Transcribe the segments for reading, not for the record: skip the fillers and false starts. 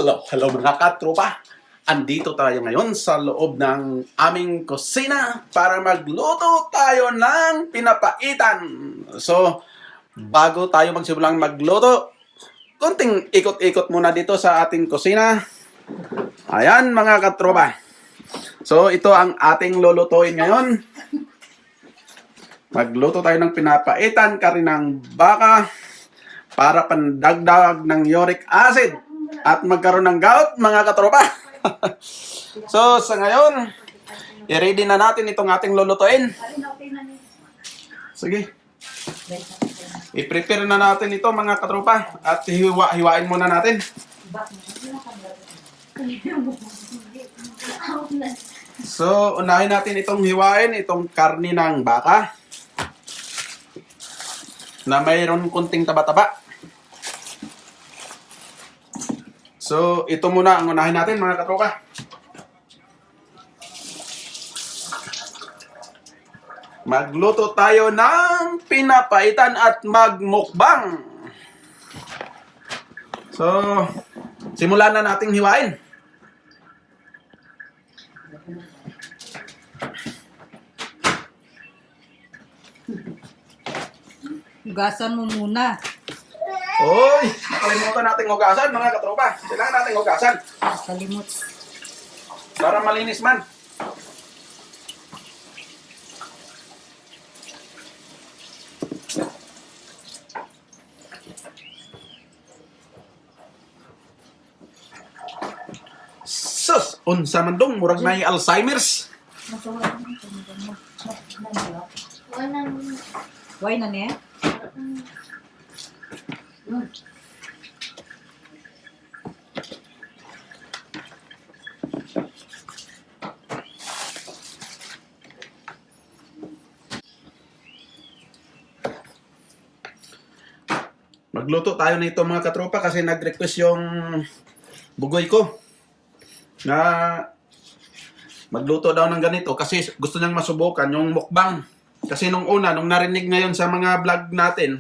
Hello mga katropa! Andito tayo ngayon sa loob ng aming kusina para magluto tayo ng pinapaitan. So, bago tayo magsimulang magluto, konting ikot-ikot muna dito sa ating kusina. Ayan mga katropa. So, ito ang ating lulutuin ngayon. Magluto tayo ng pinapaitan, karinang baka, para pandagdag ng uric acid at magkaroon ng gout, mga katropa. So, sa ngayon, i-ready na natin itong ating lulutuin. Sige. I-prepare na natin ito, mga katropa. At hiwain muna natin. So, unahin natin itong hiwain, itong karni ng baka na mayroon kunting taba-taba. So, ito muna ang unahin natin, mga katropa. Magluto tayo ng pinapaitan at magmukbang. So, simulan na nating hiwain. Hugasan mo muna. Oy, nakalimutan nating hugasan, mga katropa. Kailangan nating hugasan Kalimot. para malinis man. Sus, unsa man dong, murag may Alzheimer's. Why na niya? Magluto tayo nito, mga katropa, kasi nag-request yung bugoy ko na magluto daw ng ganito kasi gusto niyang masubukan yung mukbang. Kasi nung una, nung narinig ngayon sa mga vlog natin,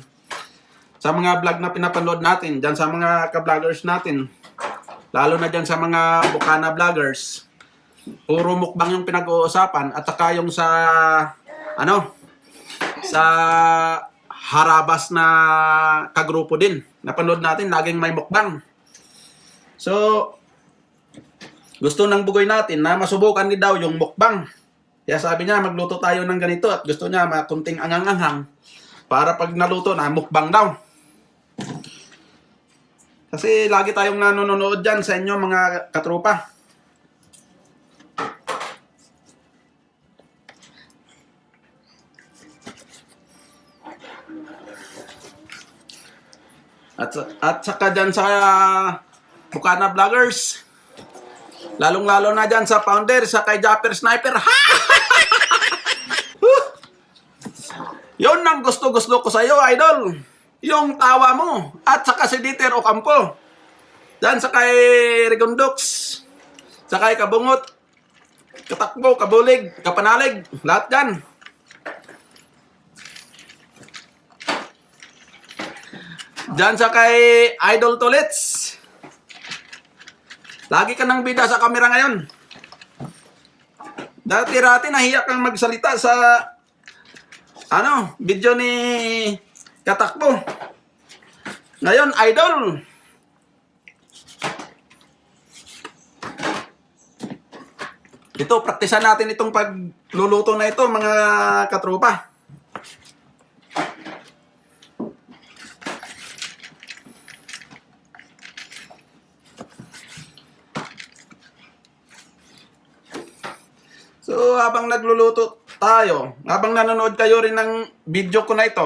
sa mga vlog na pinapanood natin, dyan sa mga ka-vloggers natin, lalo na dyan sa mga Bukana vloggers, puro mukbang yung pinag-uusapan, at saka yung sa sa harabas na kagrupo din. Napanood natin, laging may mukbang. So, gusto ng bugoy natin na masubukan din daw yung mukbang. Kaya sabi niya, magluto tayo ng ganito at gusto niya makunting angang-anghang para pag naluto na, mukbang daw. Kasi lagi tayong nanonood dyan sa inyo, mga katropa. At saka dyan sa Bukana vloggers, lalong-lalo na dyan sa founder, sa kay Japper Sniper. Ha! Yun ang gusto-gusto ko sa iyo, idol. Yung tawa mo. At saka si Dieter Ocampo. Dyan sa kay Rigondux. Sa kay Kabungot. Katakbo, Kabulig, Kapanalig. Lahat dyan. Dyan sa kay Idol Tolets. Lagi ka nang bida sa kamera ngayon. Dati-rati nahiya kang magsalita sa video ni Katakbo. Ngayon, idol. Ito, praktisan natin itong pagluluto na ito, mga katropa. So, habang nagluluto tayo, habang nanonood kayo rin ng video ko na ito,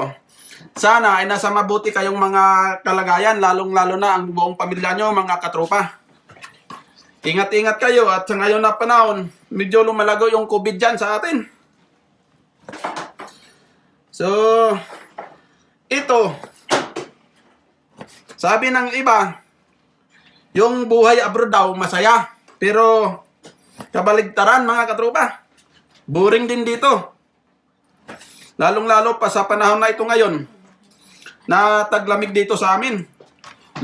sana ay nasa mabuti kayong mga kalagayan, lalong-lalo na ang buong pamilya nyo, mga katropa. Ingat-ingat kayo at sa ngayon na panahon, medyo lumalago yung COVID dyan sa atin. So, ito, sabi ng iba, yung buhay abroad daw masaya, pero kabaligtaran, mga katropa. Boring din dito. Lalong-lalo pa sa panahon na ito ngayon na taglamig dito sa amin.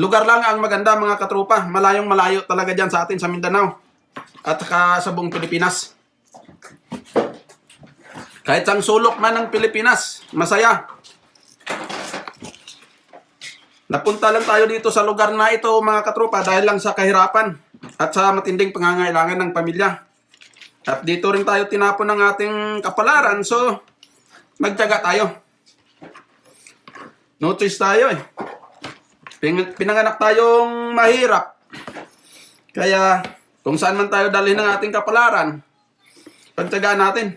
lugar lang ang maganda mga katropa. Malayong malayo talaga dyan sa atin sa Mindanao. At saka sa buong Pilipinas. Kahit sang sulok man ng Pilipinas, masaya. Napunta lang tayo dito sa lugar na ito mga katropa dahil lang sa kahirapan at sa matinding pangangailangan ng pamilya. At dito rin tayo tinapon ng ating kapalaran, so magtiyaga tayo. No choice tayo eh. Pinanganak tayong mahirap. Kaya kung saan man tayo dalhin ng ating kapalaran, pagtiyagaan natin.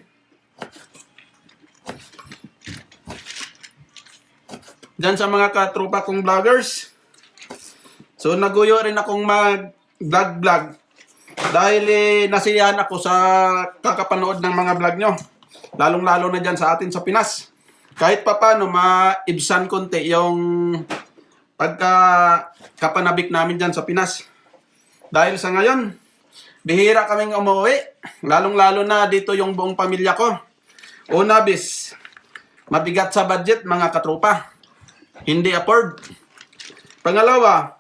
Diyan sa mga katropa kong vloggers. So naguyo rin akong mag-vlog dahil nasiyahan ako sa kakapanood ng mga vlog nyo. Lalong-lalo na dyan sa atin sa Pinas. Kahit pa paano maibsan konti yung pagkakapanabik namin dyan sa Pinas. Dahil sa ngayon, bihira kaming umuwi. Lalong-lalo na dito yung buong pamilya ko. Una bis, mabigat sa budget mga katropa. Hindi afford. Pangalawa,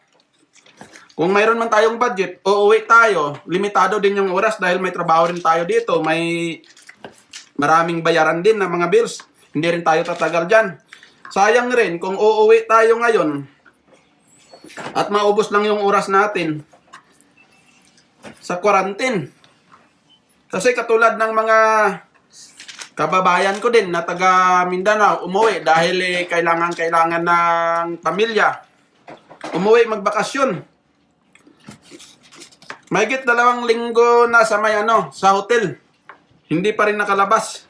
kung mayroon man tayong budget, uuwi tayo, limitado din yung oras dahil may trabaho rin tayo dito, may maraming bayaran din na mga bills. Hindi rin tayo tatagal dyan. Sayang rin kung uuwi tayo ngayon at maubos lang yung oras natin sa quarantine. Kasi katulad ng mga kababayan ko din na taga Mindanao, umuwi dahil kailangan ng pamilya. Umuwi magbakasyon. Mahigit 2 linggo na sa sa hotel. Hindi pa rin nakalabas.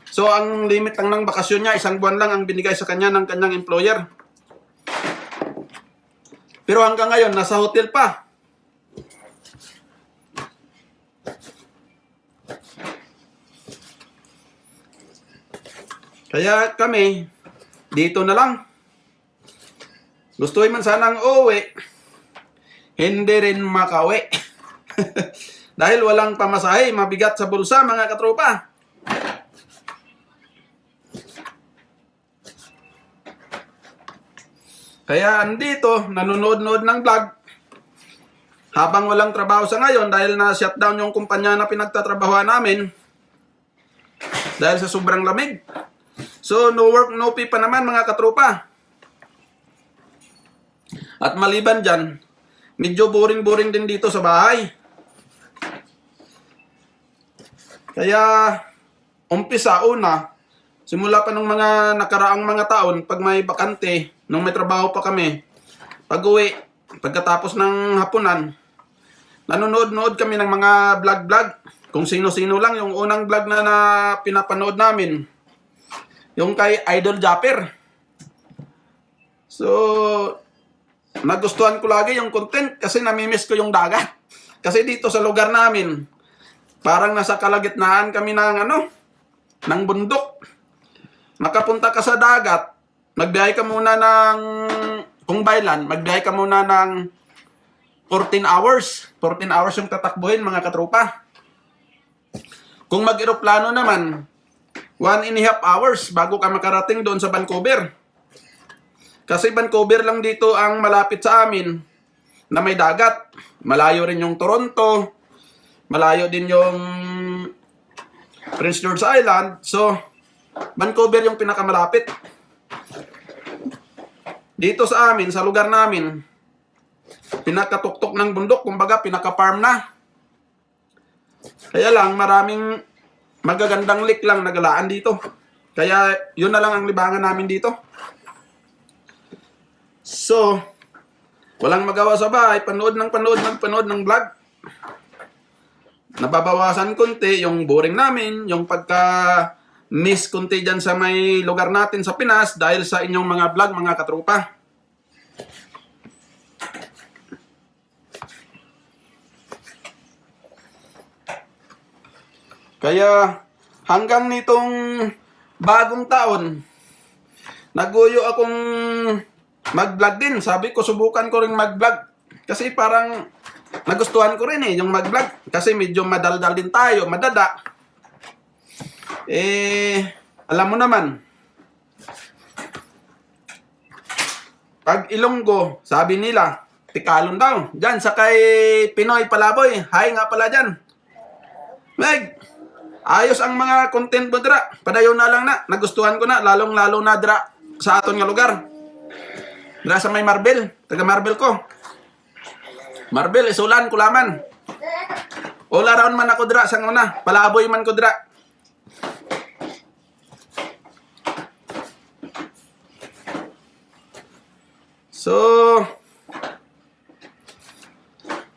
So ang limit lang ng bakasyon niya, 1 buwan lang ang binigay sa kanya ng kanyang employer. Pero hanggang ngayon, nasa hotel pa. Kaya kami, dito na lang. Gustuhin man sanang uuwi, hindi rin makauwi. Dahil walang pamasahe, mabigat sa bulsa mga katropa. Kaya andito, nanonood-nood ng vlog. Habang walang trabaho sa ngayon dahil na-shutdown yung kumpanya na pinagtatrabahoan namin. Dahil sa sobrang lamig. So, no work, no pay pa naman mga katropa. At maliban dyan, medyo boring-boring din dito sa bahay. Kaya, umpisa una, simula pa nung mga nakaraang mga taon, pag may bakante, nung may trabaho pa kami, pag-uwi, pagkatapos ng hapunan, nanonood-nood kami ng mga vlog-vlog. Kung sino-sino lang, yung unang vlog na pinapanood namin, yung kay Idol Japper. So, nagustuhan ko lagi yung content kasi namimiss ko yung dagat. Kasi dito sa lugar namin, parang nasa kalagitnaan kami ng ng bundok. Makapunta ka sa dagat, magbiyahe ka muna ng, kung bailan, magbiyahe ka muna ng 14 hours. 14 hours yung tatakbuhin mga katropa. Kung mag-eroplano naman, 1.5 hours bago ka makarating doon sa Vancouver. Kasi Vancouver lang dito ang malapit sa amin na may dagat. Malayo rin yung Toronto. Malayo din yung Prince George Island. So, Vancouver yung pinakamalapit. Dito sa amin, sa lugar namin, pinakatuktok ng bundok, kumbaga pinaka-farm na. Kaya lang, maraming magagandang lake lang nagalaan dito. Kaya, yun na lang ang libangan namin dito. So, walang magawa sa bahay, panood ng vlog. Nababawasan konti yung boring namin, yung pagka-miss konti dyan sa may lugar natin sa Pinas dahil sa inyong mga vlog, mga katropa. Kaya hanggang nitong bagong taon, naguyo akong mag-vlog din. Sabi ko, subukan ko rin mag-vlog. Kasi parang nagustuhan ko rin yung mag-vlog. Kasi medyo madaldal din tayo, madada. Alam mo naman, pag Ilonggo, sabi nila, Tikalon daw. Diyan sa kay Pinoy Palaboy. Hi nga pala dyan. Meg, ayos ang mga content mo dra. Padayon na lang na. Nagustuhan ko na. Lalong-lalo na dra sa aton nga lugar. Dra sa may Marbel. Taga Marbel ko. Marbel, isulan, kulaman. All around man ako dra sa una. Palaboy man ko dra. So,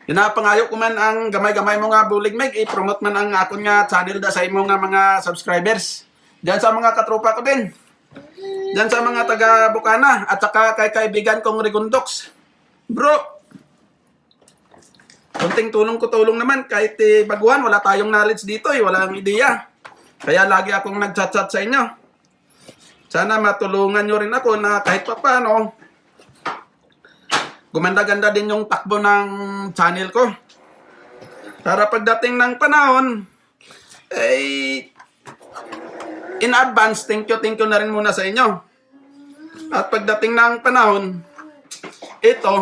pinapangayo ko man ang gamay-gamay mo nga bulig Meg, i-promote man ang akon nga channel da sa imo nga mga subscribers. Diyan sa mga katropa ko din. Diyan sa mga taga Bukana at saka kay kaibigan kong Rigundox. Bro, kunting tulong ko tulong naman kahit baguhan, wala tayong knowledge dito walang ideya. Kaya lagi akong nag-chat-chat sa inyo. Sana matulungan nyo rin ako na kahit paano gumanda-ganda din yung takbo ng channel ko. Para pagdating ng panahon, in advance, thank you na rin muna sa inyo. At pagdating ng panahon, ito,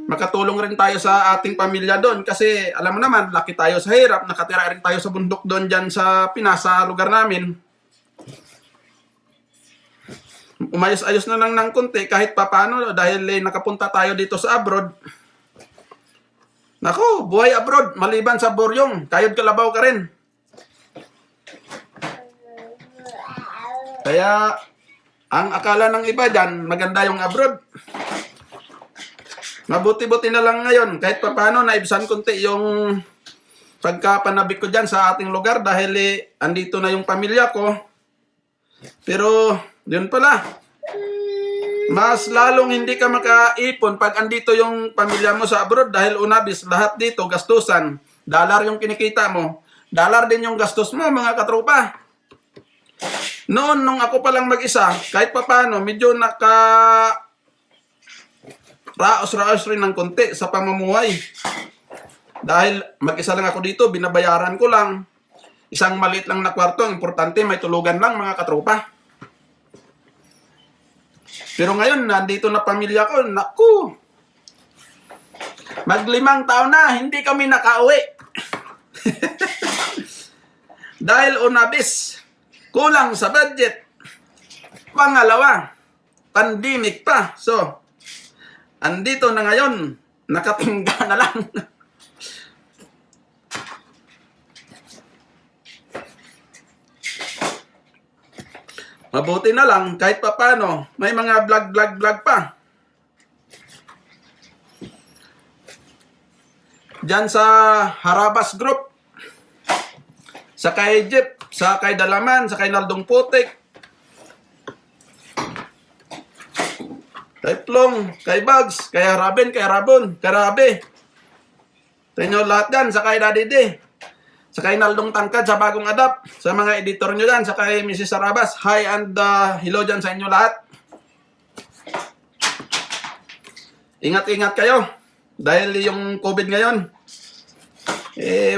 makatulong rin tayo sa ating pamilya doon. Kasi alam mo naman, laki tayo sa hirap, nakatira rin tayo sa bundok doon dyan sa Pinas, sa lugar namin. Umayos-ayos na lang ng konti kahit papano dahil nakapunta tayo dito sa abroad. Nako, buhay abroad, maliban sa Boryong, kayod kalabaw ka rin. Kaya, ang akala ng iba dyan, maganda yung abroad. Mabuti-buti na lang ngayon, kahit papano naibsan konti yung pagkapanabik ko dyan sa ating lugar dahil andito na yung pamilya ko. Pero, yun pala. Mas lalong hindi ka makaipon pag andito yung pamilya mo sa abroad dahil unabis lahat dito gastusan. Dollar yung kinikita mo. Dollar din yung gastos mo mga katropa. Noon nung ako palang mag-isa, kahit papano medyo raos-raos rin ng konti sa pamumuhay. Dahil mag-isa lang ako dito, binabayaran ko lang. Isang maliit lang na kwarto, ang importante may tulugan lang mga katropa. Pero ngayon, nandito na pamilya ko, naku! Mag5 taon na, hindi kami nakauwi. Dahil unabis, kulang sa budget. Pangalawa, pandemic pa. So, andito na ngayon, nakatingga na lang. Mabuti na lang, kahit papano, may mga vlog pa. Diyan sa Harabas Group, sa kay Jeep, sa kay Dalaman, sa kay Naldong Putik, kay Plong, kay Bugs, kay Haraben, kay Rabon, kay Rabe. Tayo lahat dyan, sa kay Daddy D. Sa kay Naldong Tangkad sa bagong adapt, sa mga editor nyo dyan, sa kay Mrs. Sarabas, hi and hello dyan sa inyo lahat. Ingat-ingat kayo, dahil yung COVID ngayon,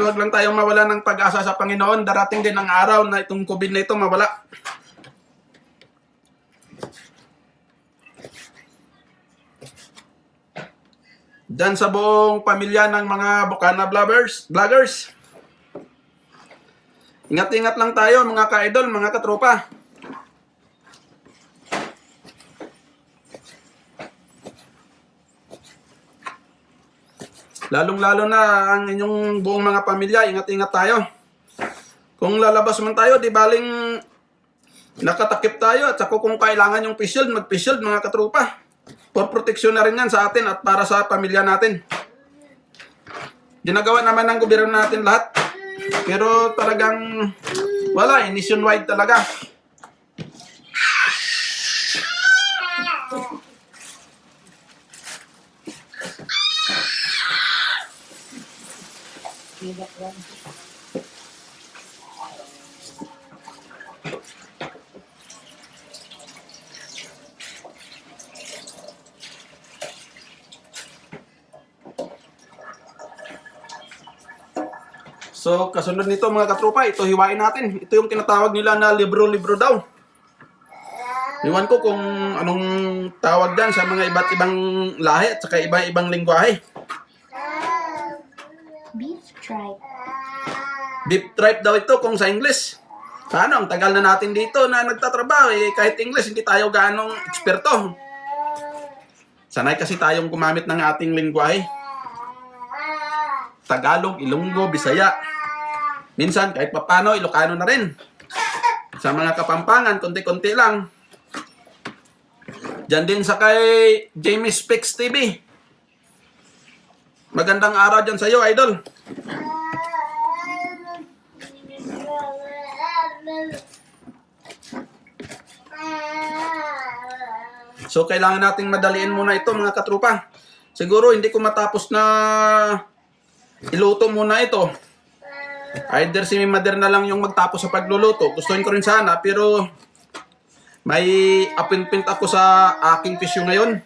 wag lang tayong mawala ng pag-asa sa Panginoon, darating din ang araw na itong COVID na ito mawala. Dyan sa buong pamilya ng mga Bukana vloggers, ingat-ingat lang tayo mga ka-idol, mga katropa. Lalong-lalo na ang inyong buong mga pamilya, ingat-ingat tayo. Kung lalabas man tayo, di baling nakatakip tayo at saka kung kailangan yung face shield, mag-face shield mga katropa. For protection na rin yan sa atin at para sa pamilya natin. Ginagawa naman ng gobyerno natin lahat. Pero talagang wala, nationwide talaga. So, kasunod nito mga katropa, ito hiwain natin. Ito yung tinatawag nila na libro-libro daw. Iwan ko kung anong tawag dyan sa mga iba't ibang lahi at saka iba-ibang lingwahe. Beef tripe. Beef tripe daw ito kung sa English. Paano? Ang tagal na natin dito na nagtatrabaho. Kahit English, hindi tayo ganong eksperto. Sanay kasi tayong gumamit ng ating lingwahe. Tagalog, Ilonggo, Bisaya. Minsan, kahit papano, Ilocano na rin. Sa mga Kapampangan, konti-konti lang. Diyan din sa kay Jamie Speaks TV. Magandang araw dyan sa iyo, idol. So, kailangan nating madaliin muna ito, mga katrupa. Siguro, hindi ko matapos na iluto muna ito. Either si Mother na lang yung magtapos sa pagluluto. Gustuin ko rin sana, pero may appointment ako sa aking pisyo ngayon.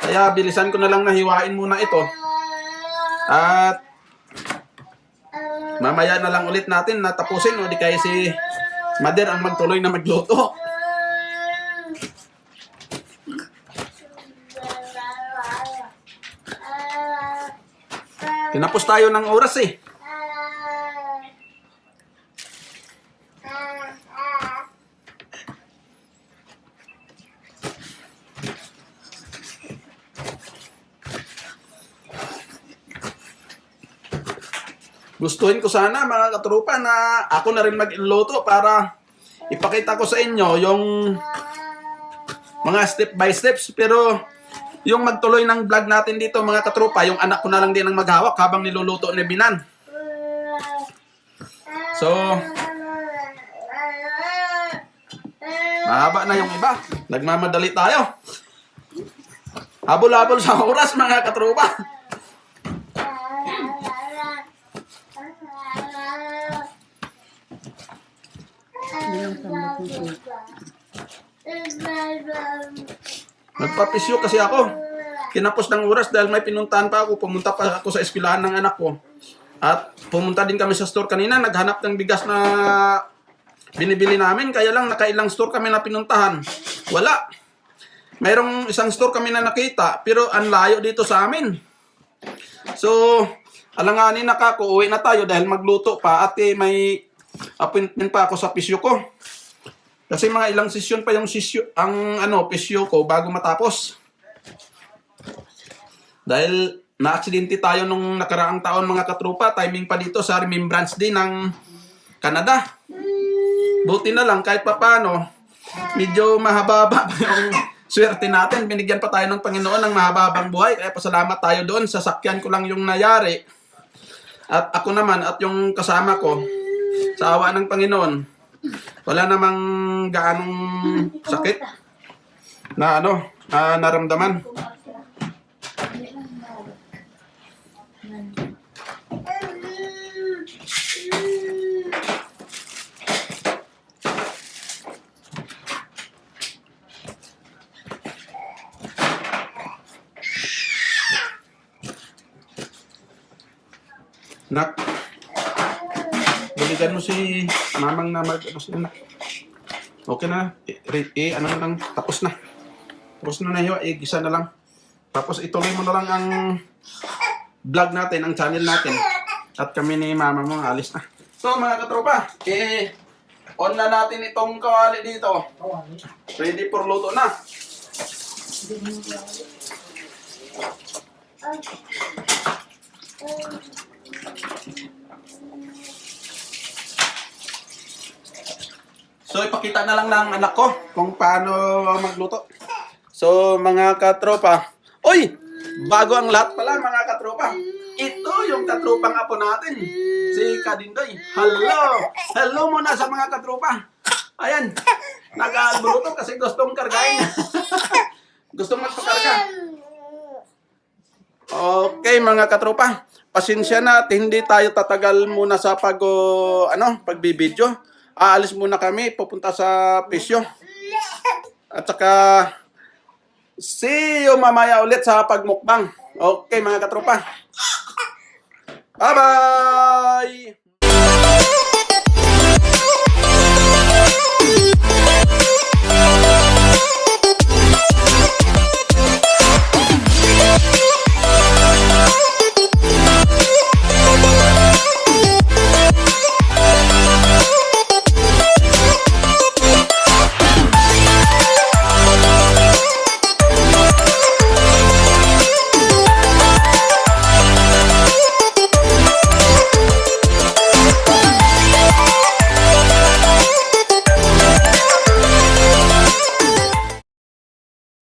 Kaya bilisan ko na lang na hiwain muna ito. At mamaya na lang ulit natin na tapusin, o di kaya si Mother ang magtuloy na magluto. Tinapos tayo ng oras eh. Gustuhin ko sana, mga katrupa, na ako na rin mag-luto para ipakita ko sa inyo yung mga step by steps. Pero yung magtuloy ng vlog natin dito, mga katrupa, yung anak ko na lang din ang maghawak habang niluluto ni Binan. So, mahaba na yung iba. Nagmamadali tayo. Habol-habol sa oras, mga katrupa. Nagpapisyo kasi ako. Kinapos ng oras dahil may pinuntahan pa ako. Pumunta pa ako sa eskwelahan ng anak ko. At pumunta din kami sa store kanina. Naghanap ng bigas na binibili namin. Kaya lang nakailang store kami na pinuntahan. Wala. Mayroong isang store kami na nakita. Pero ang layo dito sa amin. So, alanganin na ka. Uuwi na tayo dahil magluto pa. At may appointment pa ako sa pisyo ko. Kasi mga ilang sesyon pa yung pisyo ko bago matapos. Dahil na-aksidente tayo nung nakaraang taon, mga katrupa. Timing pa dito sa Remembrance Day ng Canada. Buti na lang kahit papano, medyo mahaba-haba pa yung swerte natin. Binigyan pa tayo ng Panginoon ng mahababang buhay. Kaya pasalamat tayo doon. Sasakyan ko lang yung nayari. At ako naman at yung kasama ko, sa awa ng Panginoon, wala namang gaanong sakit na naramdaman. Nak, balikan mo si mamang na okay na, tapos na. Tapos na yun, gisa na lang. Tapos ituloy mo na lang ang vlog natin, ang channel natin. At kami ni mama mo, alis na. So mga katropa, on na natin itong kawali dito. Ready for luto na. So, ipakita na lang ng anak ko kung paano magluto. So, mga katropa. Uy! Bago ang lahat pala, mga katropa. Ito yung katropang apo natin. Si Kadindoy. Hello! Hello muna sa mga katropa. Ayan. Nag-albruto kasi gustong kargahin. Gustong magpakarga. Okay, mga katropa. Pasensya na at hindi tayo tatagal muna sa pagbibideo. Aalis muna kami, pupunta sa pisyo. At saka, see you mamaya ulit sa pagmukbang. Okay, mga katropa. Bye-bye!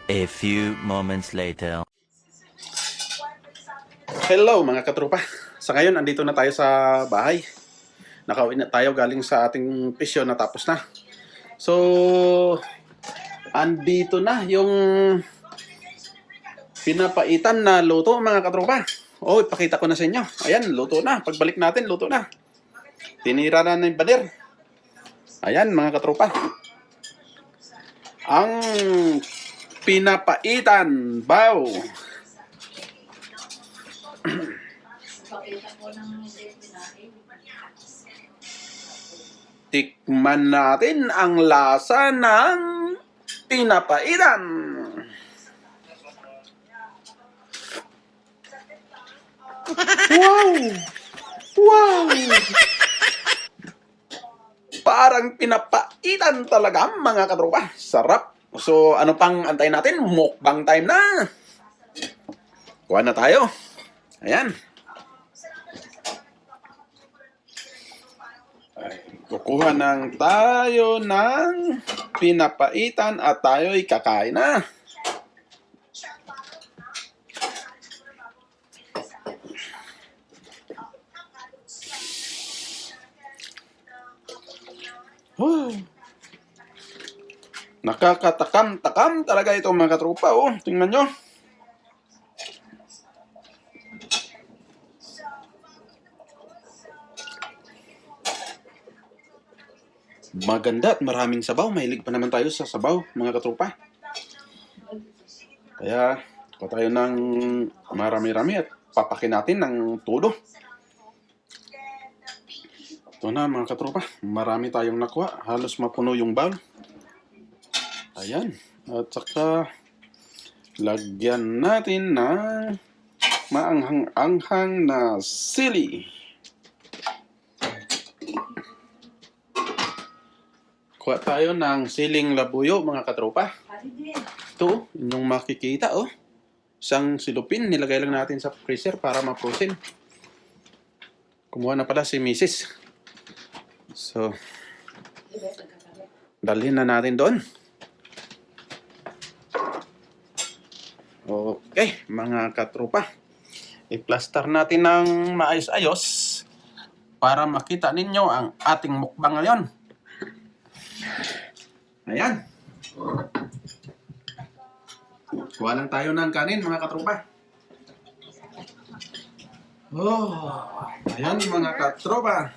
A few moments later. Hello mga katropa. Sa ngayon, andito na tayo sa bahay. Nakauwi na tayo galing sa ating pisyo na tapos na. So, andito na yung pinapaitan na luto mga katropa. Oh, ipakita ko na sa inyo. Ayan, luto na. Pagbalik natin, luto na. Tinira na ng bader. Ayan mga katropa. Ang pinapaitan. Wow. Tikman natin ang lasa ng pinapaitan. Wow! Wow! Parang pinapaitan talaga mga katropa. Sarap. So, ano pang antayin natin? Mukbang time na. Kuha na tayo. Ayan. Kukuha ng tayo ng pinapaitan at tayo'y kakain na. Oh. Nakakatakam-takam talaga ito mga katropa. Oh, tingnan nyo. Maganda at maraming sabaw. Mahilig pa naman tayo sa sabaw, mga katropa. Kaya, kuha tayo ng marami-rami at papakin natin ng todo. Ito na, mga katropa. Marami tayong nakuha. Halos mapuno yung bowl. Ayan. At saka, lagyan natin ng maanghang-anghang na sili. Kuha tayo ng siling labuyo, mga katropa. Ito, inyong makikita, oh. Isang silupin, nilagay lang natin sa freezer para ma-frozen. Kumuha na pala si Mrs. So, dalhin na natin doon. Okay, mga katropa. I-plaster natin ng maayos-ayos para makita ninyo ang ating mukbang ngayon. Ayan. Kuha lang tayo ng kanin, mga katropa. Oh, ayan mga katropa.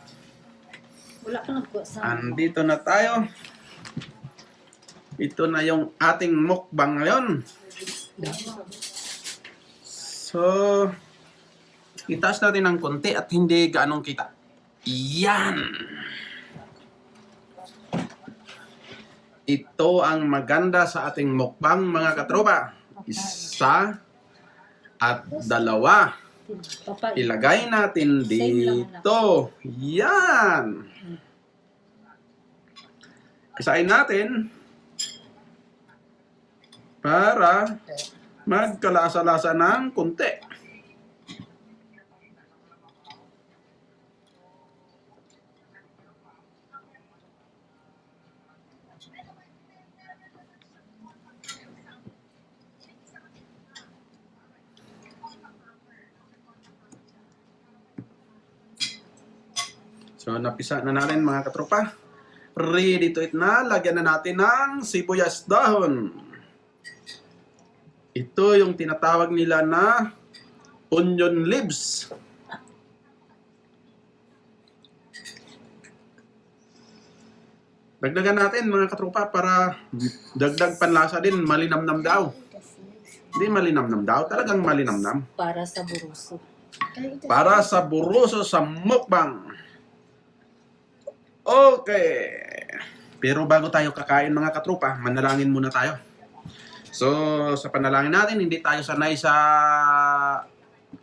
Wala ka nagkuha sa... Andito na tayo. Ito na yung ating mukbang ngayon. So, itaas natin ng konti at hindi gaanong kita. Yan. Ito ang maganda sa ating mukbang, mga katropa. Isa at dalawa. Ilagay natin dito. Yan. Isain natin para magkalasa-lasa ng konti. So, napisa na natin mga katropa. Ready to eat na. Lagyan na natin ng sibuyas dahon. Ito yung tinatawag nila na onion leaves. Dagdagan natin mga katropa para dagdag panlasa din. Malinamnam daw. Hindi malinamnam daw. Talagang malinamnam. Para sa buruso. Para sa buruso sa mukbang. Okay. Pero bago tayo kakain mga katropa, manalangin muna tayo. So, sa panalangin natin, hindi tayo sanay sa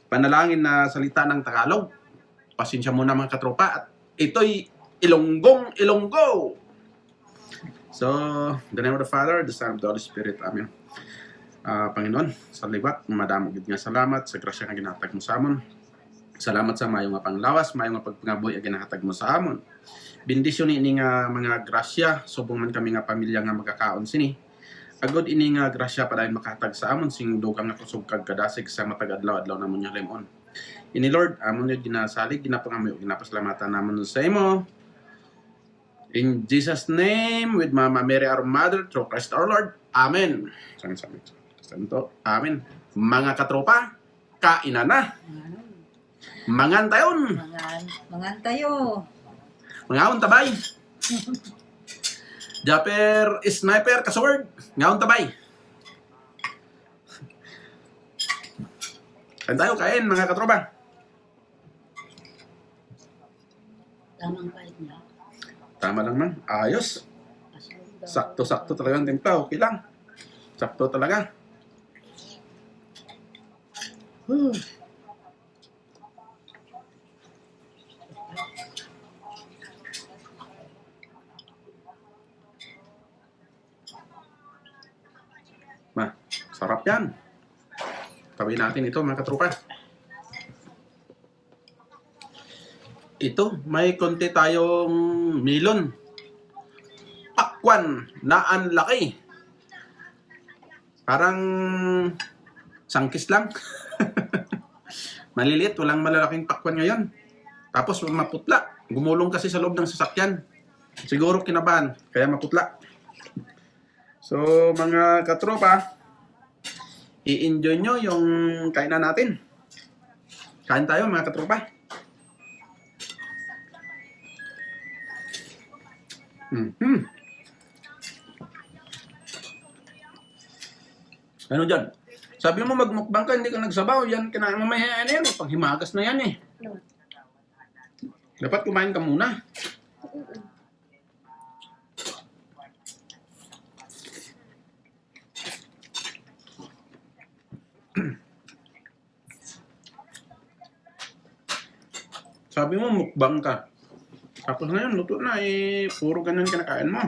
panalangin na salita ng Tagalog. Pasensya muna mga katropa. At ito'y Ilonggong-Ilonggo. So, in the name of the Father, the Son, of the Holy Spirit. Amen. Panginoon, sa libat, madamog nga salamat sa grasya nga ginahatag mo sa amon. Salamat sa mayong nga panglawas, mayong nga pagpangaboy nga ginahatag mo sa amon. Bendisyon ini nga mga grasya, subong man kami nga pamilya nga magkakaon sini. Agod ini nga grasya pa dahil makatag sa amon sing dugang nga kusog kag kadasig sa matag adlaw-adlaw namon yung lemon. Ini Lord, amon yung ginasalig, ginapangamoy, ginapasalamatan namon sa imo. In Jesus' name, with Mama Mary our Mother, through Christ our Lord. Amen. Santo. Amen. Mga katropa, kainan na. Mangan tayon. Mangan tayo. Mangaon tabay. Japer sniper kasword. Ngaon tabay. Kain tayo, kain mga katropa. Tamang pahit niya. Tama lang man. Ayos. Sakto-sakto talaga ang timpla. Okay lang. Sakto talaga. Sarap yan. Tawin natin ito mga katropa. Ito, may konti tayong melon. Pakwan na ang laki. Parang sangkis lang. Maliliit, walang malalaking pakwan ngayon. Tapos maputla. Gumulong kasi sa loob ng sasakyan. Siguro kinabahan, kaya maputla. So mga katropa, i-enjoy nyo yung kainan natin. Kain tayo mga katropa. Ano dyan? Sabi mo magmukbang ka, hindi ka nagsabaw. Yan, kinain mo may ano yan. Panghimagas na yan eh. Dapat kumain ka muna. Sabi mo mukbang ka. Tapos ngayon, luto na eh. Puro ganun kinakain mo.